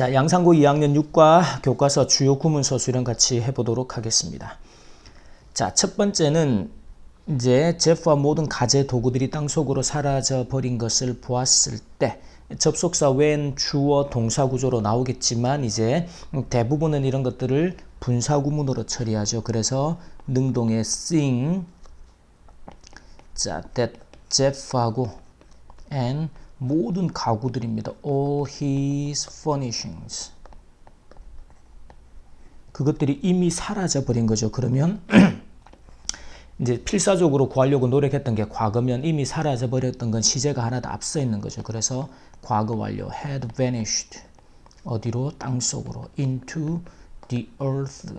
자, 양상고 2학년 6과 교과서 주요 구문서 수련 같이 해보도록 하겠습니다. 자, 첫 번째는 이제 제프와 모든 가재 도구들이 땅속으로 사라져 버린 것을 보았을 때 접속사 when 주어 동사 구조로 나오겠지만 이제 대부분은 이런 것들을 분사 구문으로 처리하죠. 그래서 능동의 sing, 자, that Jeff하고 and 모든 가구들입니다. all his furnishings. 그것들이 이미 사라져 버린 거죠. 그러면 이제 필사적으로 구하려고 노력했던 게 과거면 이미 사라져 버렸던 건 시제가 하나 더 앞서 있는 거죠. 그래서 과거 완료 had vanished. 어디로? 땅속으로. into the earth.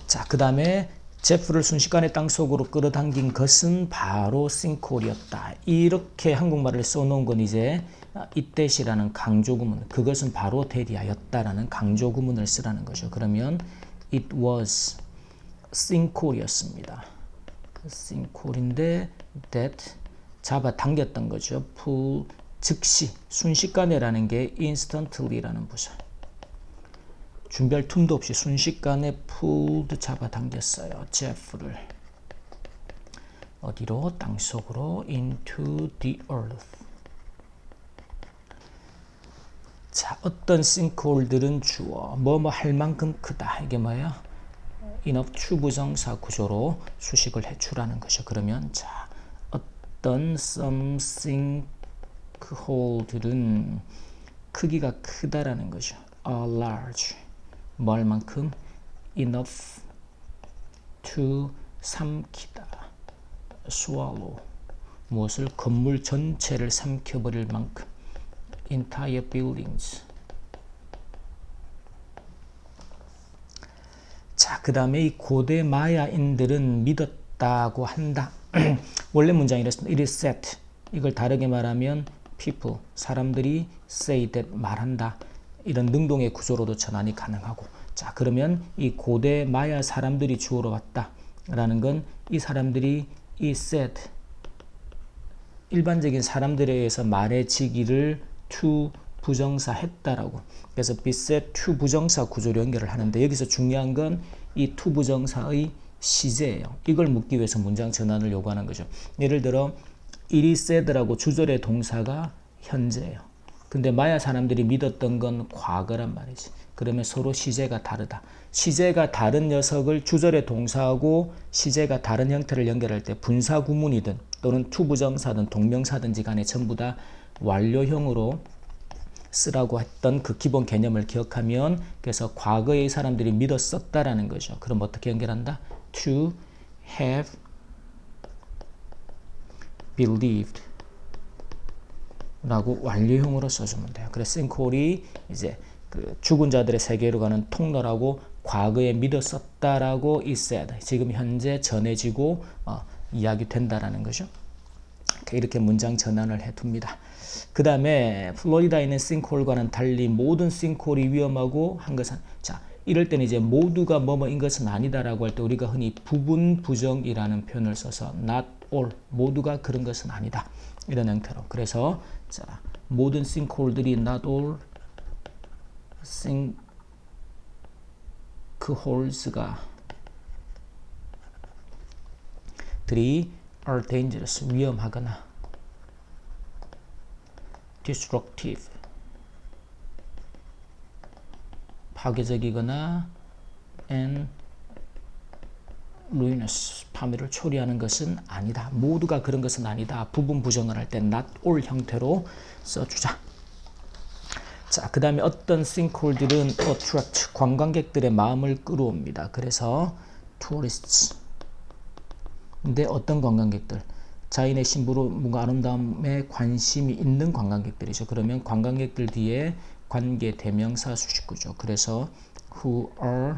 자, 그 다음에 제프를 순식간에 땅속으로 끌어당긴 것은 바로 싱크홀이었다. 이렇게 한국말을 써놓은 건 이제 이때시라는 강조구문, 그것은 바로 대리하였다라는 강조구문을 쓰라는 거죠. 그러면 it was 싱크홀이었습니다. 싱크홀인데 that 잡아당겼던 거죠. pull 즉시 순식간에라는 게 instantly라는 부사. 준비할 틈도 없이 순식간에 pulled 잡아당겼어요. 제프를 어디로? 땅속으로 into the earth. 자, 어떤 싱크홀들은 주어 뭐뭐 할 만큼 크다. 이게 뭐예요? enough 추부정사 구조로 수식을 해주라는 것이죠. 그러면 자, 어떤 some sinkhole들은 크기가 크다라는 거죠. a large 뭐 할 만큼? enough to 삼키다. swallow 무엇을? 건물 전체를 삼켜버릴 만큼. entire buildings. 자, 그 다음에 이 고대 마야인들은 믿었다고 한다. 원래 문장이 이랬습니다. it is said. 이걸 다르게 말하면 people, 사람들이 say that, 말한다. 이런 능동의 구조로도 전환이 가능하고. 자, 그러면 이 고대 마야 사람들이 주어로 왔다라는 건 이 사람들이 이 said, 일반적인 사람들에 의해서 말해지기를 to 부정사 했다라고. 그래서 be said to 부정사 구조로 연결을 하는데 여기서 중요한 건 이 to 부정사의 시제예요. 이걸 묻기 위해서 문장 전환을 요구하는 거죠. 예를 들어 it is said라고 주절의 동사가 현재예요. 근데 마야 사람들이 믿었던 건 과거란 말이지. 그러면 서로 시제가 다르다. 시제가 다른 녀석을 주절의 동사하고 시제가 다른 형태를 연결할 때 분사 구문이든 또는 to 부정사든 동명사든지 간에 전부 다 완료형으로 쓰라고 했던 그 기본 개념을 기억하면, 그래서 과거의 사람들이 믿었었다라는 거죠. 그럼 어떻게 연결한다? to have believed 라고 완료형으로 써주면 돼요. 그래서 싱크홀이 이제 그 죽은 자들의 세계로 가는 통로라고, 과거에 믿었었다라고 is said, 지금 현재 전해지고 이야기 된다라는 거죠. 이렇게 문장 전환을 해둡니다. 그 다음에 플로리다에 있는 싱크홀과는 달리 모든 싱크홀이 위험하고 한 것은, 자, 이럴 때는 이제 모두가 뭐뭐인 것은 아니다라고 할 때 우리가 흔히 부분 부정이라는 표현을 써서 not all, 모두가 그런 것은 아니다, 이런 형태로. 그래서 자, 모든 싱크홀들이 not all sinkholes가 들이 are dangerous, 위험하거나 destructive, 파괴적이거나 and ruinous, 파멸을 초래하는 것은 아니다. 모두가 그런 것은 아니다. 부분 부정을 할 때 not all 형태로 써주자. 자, 그 다음에 어떤 싱크홀들은 attract, 관광객들의 마음을 끌어옵니다. 그래서 tourists. 근데 어떤 관광객들? 자연의 신부로 뭔가 아름다움에 관심이 있는 관광객들이죠. 그러면 관광객들 뒤에 관계 대명사 수식구죠. 그래서 who are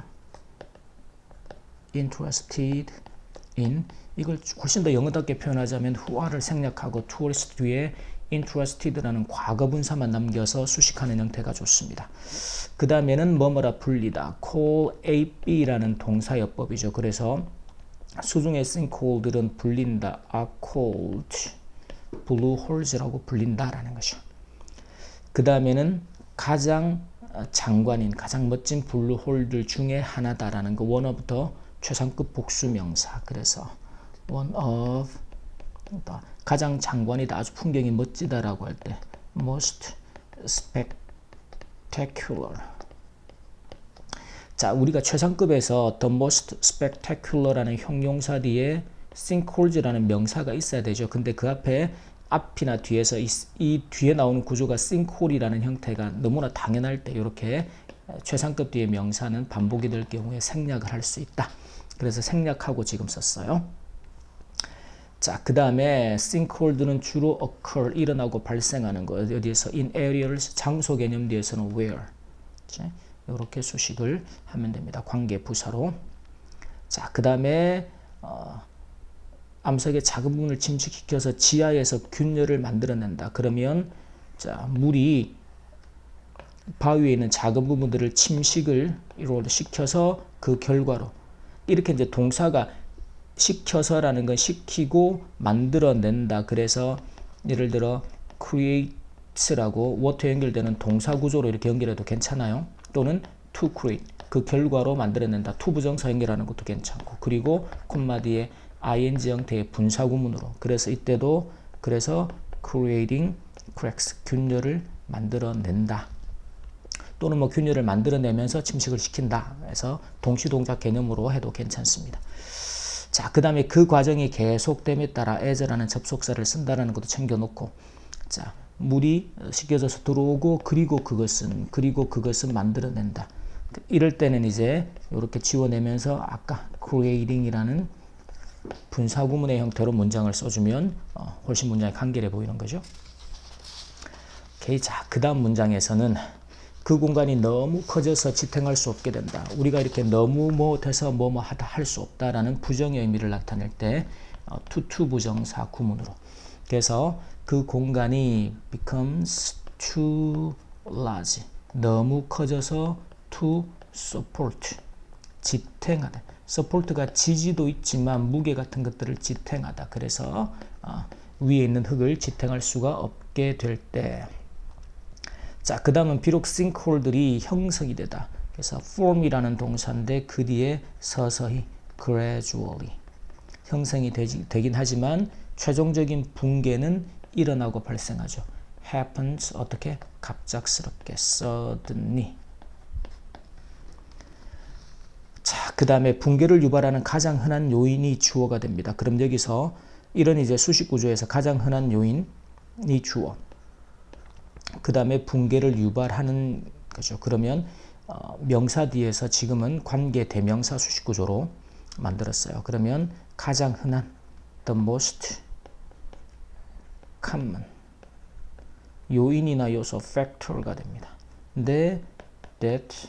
interested in, 이걸 훨씬 더 영어답게 표현하자면 who are를 생략하고 tourist 뒤에 interested라는 과거분사만 남겨서 수식하는 형태가 좋습니다. 그 다음에는 뭐뭐라 불리다, call A, B라는 동사여법이죠. 그래서 수중의 sinkhole들은 불린다, are called blue holes라고 불린다라는 것이죠. 그 다음에는 가장 장관인 가장 멋진 블루홀들 중에 하나다라는 거 one of the 최상급 복수명사. 그래서 one of 가장 장관이다 아주 풍경이 멋지다라고 할 때 most spectacular. 자, 우리가 최상급에서 the most spectacular라는 형용사 뒤에 sinkholes라는 명사가 있어야 되죠. 근데 그 앞에 앞이나 뒤에서 이 뒤에 나오는 구조가 sinkhole이라는 형태가 너무나 당연할 때 이렇게 최상급 뒤에 명사는 반복이 될 경우에 생략을 할 수 있다. 그래서 생략하고 지금 썼어요. 자, 그 다음에 sinkhole들은 주로 occur, 일어나고 발생하는 거. 어디에서 in areas, 장소 개념 뒤에서는 where. 이렇게 수식을 하면 됩니다. 관계 부사로. 자, 그 다음에 암석의 작은 부분을 침식시켜서 지하에서 균열을 만들어낸다. 그러면 자, 물이 바위에 있는 작은 부분들을 침식을 시켜서 그 결과로 이렇게 이제 동사가 시켜서라는 건 시키고 만들어낸다. 그래서 예를 들어 create라고 water 연결되는 동사 구조로 이렇게 연결해도 괜찮아요. 또는 to create 그 결과로 만들어낸다. to 부정사 연결하는 것도 괜찮고 그리고 콤마 뒤에 ing 형태의 분사구문으로 그래서 이때도 그래서 creating cracks 균열을 만들어낸다. 또는 뭐 균열을 만들어내면서 침식을 시킨다. 그래서 동시동작 개념으로 해도 괜찮습니다. 자, 그 다음에 그 과정이 계속됨에 따라 as라는 접속사를 쓴다라는 것도 챙겨놓고 자, 물이 식혀져서 들어오고 그리고 그것은 만들어낸다. 이럴 때는 이제 이렇게 지워내면서 아까 creating이라는 분사구문의 형태로 문장을 써주면 훨씬 문장이 간결해 보이는 거죠. 오케이. 자, 그 다음 문장에서는 그 공간이 너무 커져서 지탱할 수 없게 된다. 우리가 이렇게 너무 못해서 뭐뭐 하다 할 수 없다라는 부정의 의미를 나타낼 때 to 부정사 구문으로. 그래서 그 공간이 becomes too large. 너무 커져서 to support. 지탱하다. support가 지지도 있지만 무게 같은 것들을 지탱하다. 그래서 위에 있는 흙을 지탱할 수가 없게 될 때. 자, 그 다음은 비록 sinkhole들이 형성이 되다. 그래서 form이라는 동사인데 그 뒤에 서서히 gradually 형성이 되긴 하지만 최종적인 붕괴는 일어나고 발생하죠. happens 어떻게? 갑작스럽게 suddenly. 자, 그 다음에 붕괴를 유발하는 가장 흔한 요인이 주어가 됩니다. 그럼 여기서 이런 이제 수식 구조에서 가장 흔한 요인이 주어. 그 다음에 붕괴를 유발하는 거죠. 그러면 명사 뒤에서 지금은 관계 대명사 수식 구조로 만들었어요. 그러면 가장 흔한 the most common 요인이나 요소 factor가 됩니다. 근데 that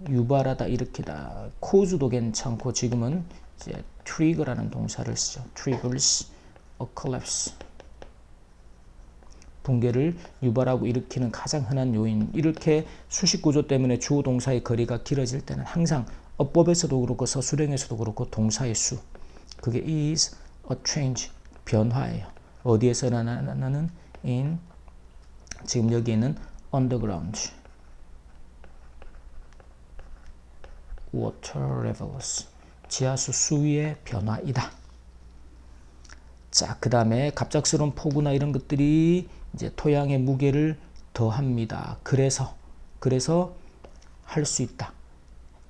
유발하다 일으키다 cause도 괜찮고 지금은 이제 trigger라는 동사를 쓰죠. triggers a collapse 붕괴를 유발하고 일으키는 가장 흔한 요인. 이렇게 수식 구조 때문에 주어 동사의 거리가 길어질 때는 항상 어법에서도 그렇고 서술형에서도 그렇고 동사의 수 그게 is a change 변화예요. 어디에서 나는 in 지금 여기에는 underground water levels 지하수 수위의 변화이다. 자, 그 다음에 갑작스러운 폭우나 이런 것들이 이제 토양의 무게를 더합니다. 그래서 할 수 있다.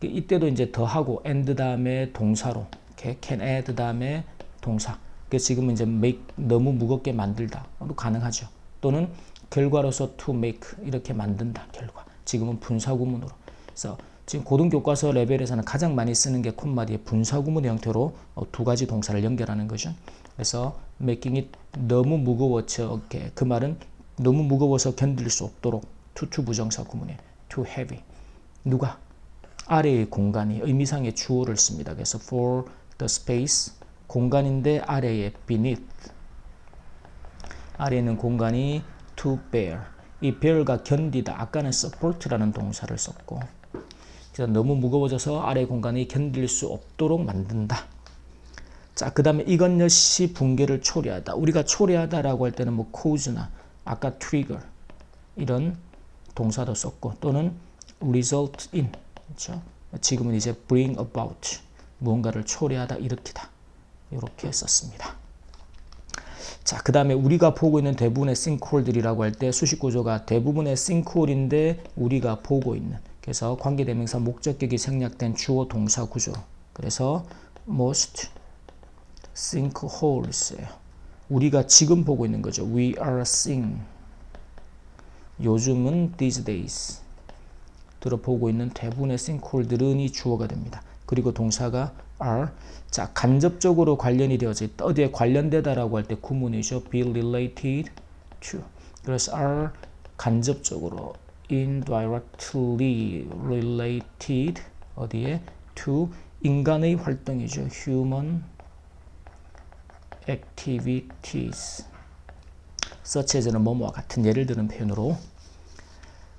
이때도 이제 더하고 and 다음에 동사로 can add 다음에 동사. 그래서 지금은 이제 make 너무 무겁게 만들다도 가능하죠. 또는 결과로서 to make 이렇게 만든다. 결과. 지금은 분사구문으로. 그래서 지금 고등교과서 레벨에서는 가장 많이 쓰는 게 콤마 뒤에 분사구문의 형태로 두 가지 동사를 연결하는 거죠. 그래서 making it 너무 무거워져. 그 말은 너무 무거워서 견딜 수 없도록 to 부정사 구문에 too heavy. 누가? 아래의 공간이 의미상의 주어를 씁니다. 그래서 for the space 공간인데 아래에 beneath 아래에 있는 공간이 to bear 이 bear가 견디다. 아까는 support라는 동사를 썼고 그래서 너무 무거워져서 아래 공간이 견딜 수 없도록 만든다. 자, 그 다음에 이것 역시 붕괴를 초래하다. 우리가 초래하다라고 할 때는 뭐 cause나 아까 trigger 이런 동사도 썼고 또는 result in 그렇죠? 지금은 이제 bring about 무언가를 초래하다 일으키다 이렇게 썼습니다. 자, 그 다음에 우리가 보고 있는 대부분의 sinkhole들이라고 할 때 수식 구조가 대부분의 sinkhole인데 우리가 보고 있는 그래서 관계대명사 목적격이 생략된 주어 동사 구조 그래서 most sinkholes예요. 우리가 지금 보고 있는 거죠. We are seeing 요즘은 these days 들어보고 있는 대부분의 sinkhole들은 이 주어가 됩니다. 그리고 동사가 are 자 간접적으로 관련이 되어져 있다. 어디에 관련되다라고 할 때 구문이죠. be related to 그래서 are 간접적으로 indirectly related 어디에 to 인간의 활동이죠. human activities such as는 뭐뭐와 같은 예를 드는 표현으로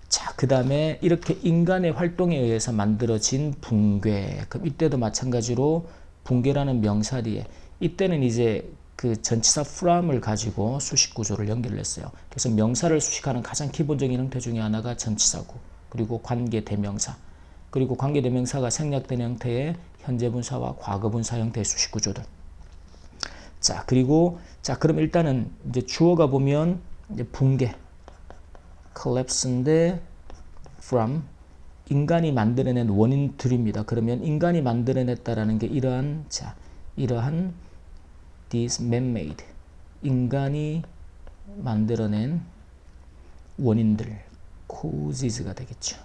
자, 그 다음에 이렇게 인간의 활동에 의해서 만들어진 붕괴 그럼 이때도 마찬가지로 붕괴라는 명사 뒤에 이때는 이제 그 전치사 from을 가지고 수식 구조를 연결을 했어요. 그래서 명사를 수식하는 가장 기본적인 형태 중에 하나가 전치사구 그리고 관계대명사 그리고 관계대명사가 생략된 형태의 현재분사와 과거분사 형태의 수식 구조들 자 그리고 자 그럼 일단은 이제 주어가 보면 이제 붕괴 collapse인데 from 인간이 만들어낸 원인들입니다. 그러면 인간이 만들어냈다라는 게 이러한 자 이러한 these man-made 인간이 만들어낸 원인들 causes가 되겠죠.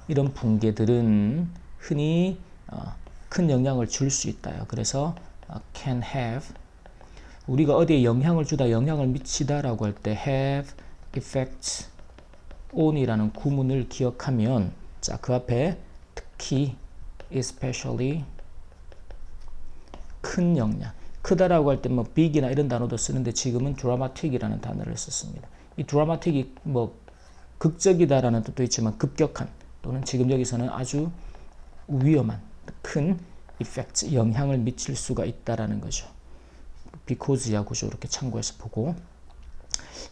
이런 붕괴들은 흔히 큰 영향을 줄 수 있다요. 그래서 can have 우리가 어디에 영향을 주다 영향을 미치다라고 할 때 have effects on이라는 구문을 기억하면 자 그 앞에 특히 especially 큰 영향 크다라고 할 때 뭐 big이나 이런 단어도 쓰는데 지금은 dramatic이라는 단어를 썼습니다. 이 dramatic이 뭐 극적이다라는 뜻도 있지만 급격한 또는 지금 여기서는 아주 위험한 큰 effects 영향을 미칠 수가 있다라는 거죠. because야 구조 이렇게 참고해서 보고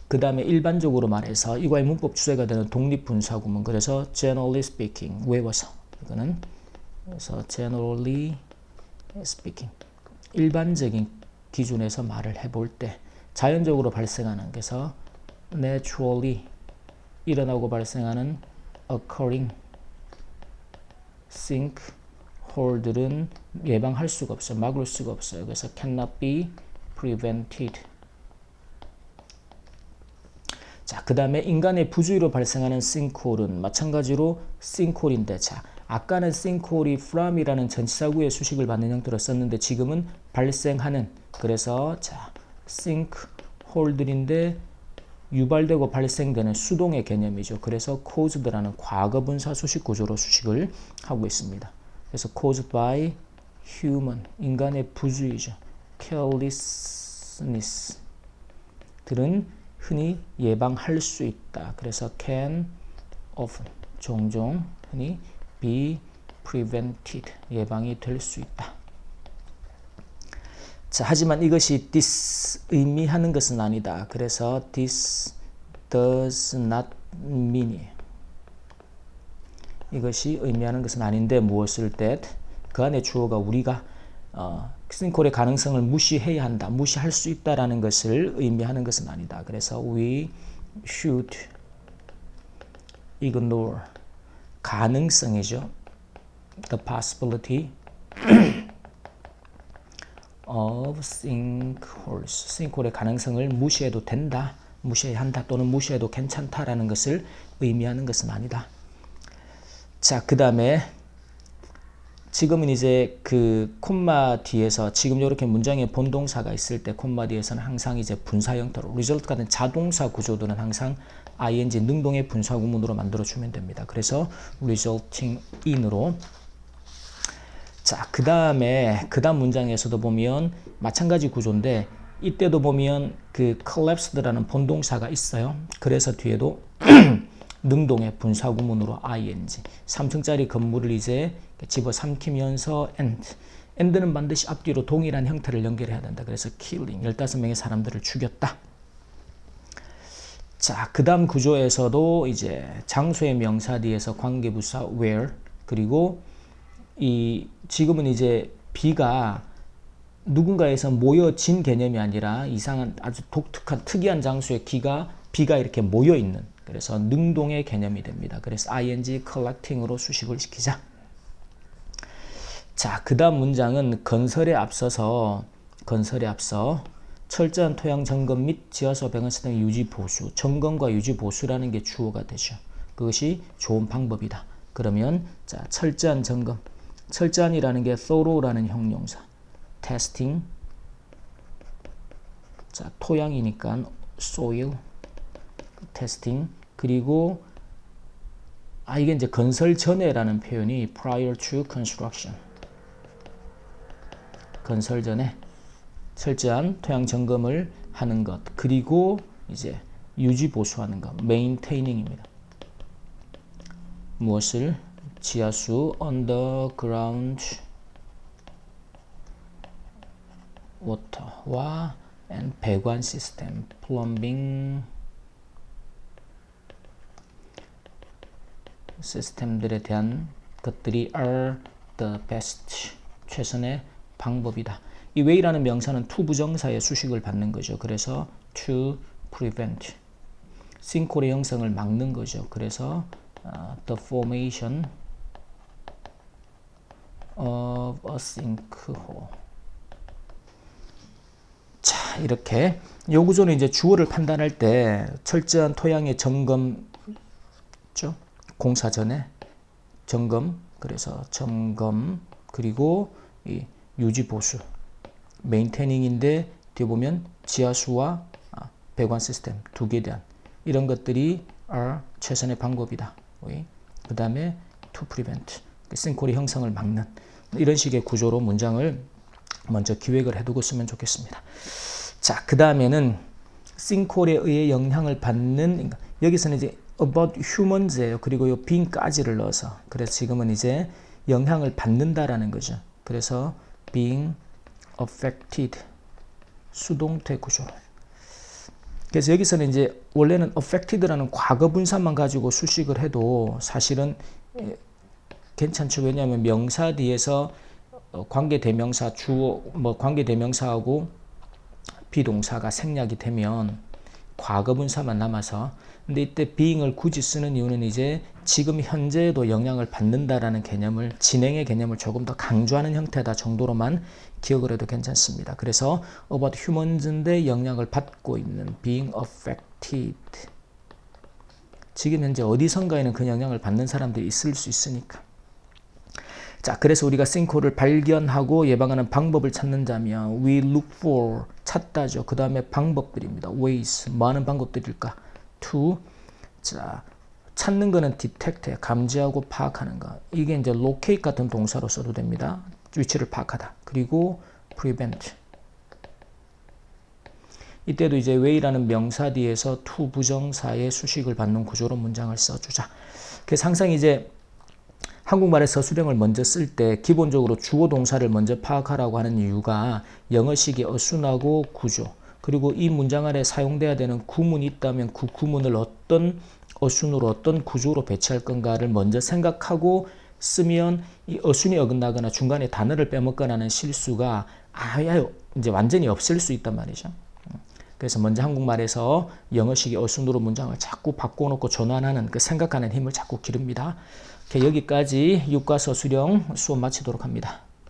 그 다음에 일반적으로 말해서 이거의 문법 주제가 되는 독립분사구문 그래서 generally speaking 외워서 이거는 그래서 generally speaking 일반적인 기준에서 말을 해볼 때 자연적으로 발생하는 그래서 naturally 일어나고 발생하는 occurring sinkhole들은 예방할 수가 없어요. 막을 수가 없어요. 그래서 cannot be prevented. 자, 그 다음에 인간의 부주의로 발생하는 sinkhole은 마찬가지로 sinkhole인데 자, 아까는 sinkhole이 from이라는 전치사구의 수식을 받는 형태로 썼는데 지금은 발생하는 그래서 자, sinkhole들인데 유발되고 발생되는 수동의 개념이죠. 그래서 caused라는 과거분사 수식 구조로 수식을 하고 있습니다. 그래서 caused by human 인간의 부주의죠. carelessness 들은 흔히 예방할 수 있다. 그래서 can often 종종 흔히 be prevented 예방이 될 수 있다. 자, 하지만 이것이 this 의미하는 것은 아니다. 그래서 this does not mean 이것이 의미하는 것은 아닌데 무엇을 that 그 안에 주어가 우리가 sinkhole의 가능성을 무시해야 한다. 무시할 수 있다라는 것을 의미하는 것은 아니다. 그래서 we should ignore 가능성이죠. the possibility of sinkholes sinkhole의 가능성을 무시해도 된다. 무시해야 한다 또는 무시해도 괜찮다라는 것을 의미하는 것은 아니다. 자, 그 다음에 지금은 이제 그 콤마 뒤에서 지금 이렇게 문장에 본동사가 있을 때 콤마 뒤에서는 항상 이제 분사 형태로 result 같은 자동사 구조들은 항상 ing 능동의 분사 구문으로 만들어 주면 됩니다. 그래서 resulting in으로 자, 그 다음에 그 다음 문장에서도 보면 마찬가지 구조인데 이때도 보면 그 collapsed라는 본동사가 있어요. 그래서 뒤에도 능동의 분사구문으로 ing 3층짜리 건물을 이제 집어삼키면서 end는 반드시 앞뒤로 동일한 형태를 연결해야 된다. 그래서 killing 15명의 사람들을 죽였다. 자, 그 다음 구조에서도 이제 장소의 명사 뒤에서 관계부사 where, 그리고 이 지금은 이제 be가 누군가에서 모여진 개념이 아니라 이상한 아주 독특한 특이한 장소에 be가 이렇게 모여 있는, 그래서 능동의 개념이 됩니다. 그래서 ing collecting으로 수식을 시키자. 자, 그 다음 문장은 건설에 앞서 철저한 토양 점검 및 지하수와 배관시 등 유지 보수, 점검과 유지 보수라는 게 주어가 되죠. 그것이 좋은 방법이다. 그러면 자, 철저한 점검, 철저한이라는 게 thorough라는 형용사, testing, 자, 토양이니까 soil, testing, 그리고 이게 이제 건설 전에라는 표현이 prior to construction, 건설 전에 철저한 토양 점검을 하는 것, 그리고 이제 유지 보수하는 것, maintaining 입니다. 무엇을? 지하수, underground water와 and 배관 시스템, plumbing 시스템들에 대한 것들이 are the best, 최선의 방법이다. 이 way라는 명사는 to 부정사의 수식을 받는 거죠. 그래서 to prevent, 싱크홀의 형성을 막는 거죠. 그래서 the formation of a sinkhole. 자, 이렇게 요 구조는 이제 주어를 판단할 때 철저한 토양의 점검, 공사 전에 점검, 그래서 점검, 그리고 이 유지 보수, 메인테닝인데 뒤에 보면 지하수와 배관 시스템 두 개에 대한 이런 것들이 are 최선의 방법이다. 그 다음에 to prevent, 싱크홀의 형성을 막는, 이런 식의 구조로 문장을 먼저 기획을 해두고 쓰면 좋겠습니다. 자, 그 다음에는 싱크홀에 의해 영향을 받는, 여기서는 이제 about humans예요. 그리고 요 being까지를 넣어서, 그래서 지금은 이제 영향을 받는다라는 거죠. 그래서 being affected, 수동태 구조. 그래서 여기서는 이제 원래는 affected라는 과거 분사만 가지고 수식을 해도 사실은 괜찮죠. 왜냐하면 명사 뒤에서 관계 대명사 주어, 관계 대명사하고 비동사가 생략이 되면 과거 분사만 남아서, 근데 이때 being을 굳이 쓰는 이유는 이제 지금 현재에도 영향을 받는다라는 개념을, 진행의 개념을 조금 더 강조하는 형태다 정도로만 기억을 해도 괜찮습니다. 그래서 about humans인데 영향을 받고 있는, being affected, 지금 현재 어디선가에는 그 영향을 받는 사람들이 있을 수 있으니까. 자, 그래서 우리가 싱크홀을 발견하고 예방하는 방법을 찾는 자면 we look for, 찾다죠. 그 다음에 방법들입니다. ways, 많은 방법들일까? to, 자, 찾는 거는 detect, 감지하고 파악하는 거. 이게 이제 locate 같은 동사로 써도 됩니다. 위치를 파악하다. 그리고 prevent. 이때도 이제 way라는 명사 뒤에서 to 부정사의 수식을 받는 구조로 문장을 써주자. 그래서 항상 이제 한국말의 서술형을 먼저 쓸 때 기본적으로 주어 동사를 먼저 파악하라고 하는 이유가 영어식이 어순하고 구조, 그리고 이 문장 안에 사용돼야 되는 구문이 있다면 그 구문을 어떤 어순으로 어떤 구조로 배치할 건가를 먼저 생각하고 쓰면 이 어순이 어긋나거나 중간에 단어를 빼먹거나 하는 실수가 이제 완전히 없을 수 있단 말이죠. 그래서 먼저 한국말에서 영어식의 어순으로 문장을 자꾸 바꿔놓고 전환하는 그 생각하는 힘을 자꾸 기릅니다. 여기까지 육과 서술형 수업 마치도록 합니다.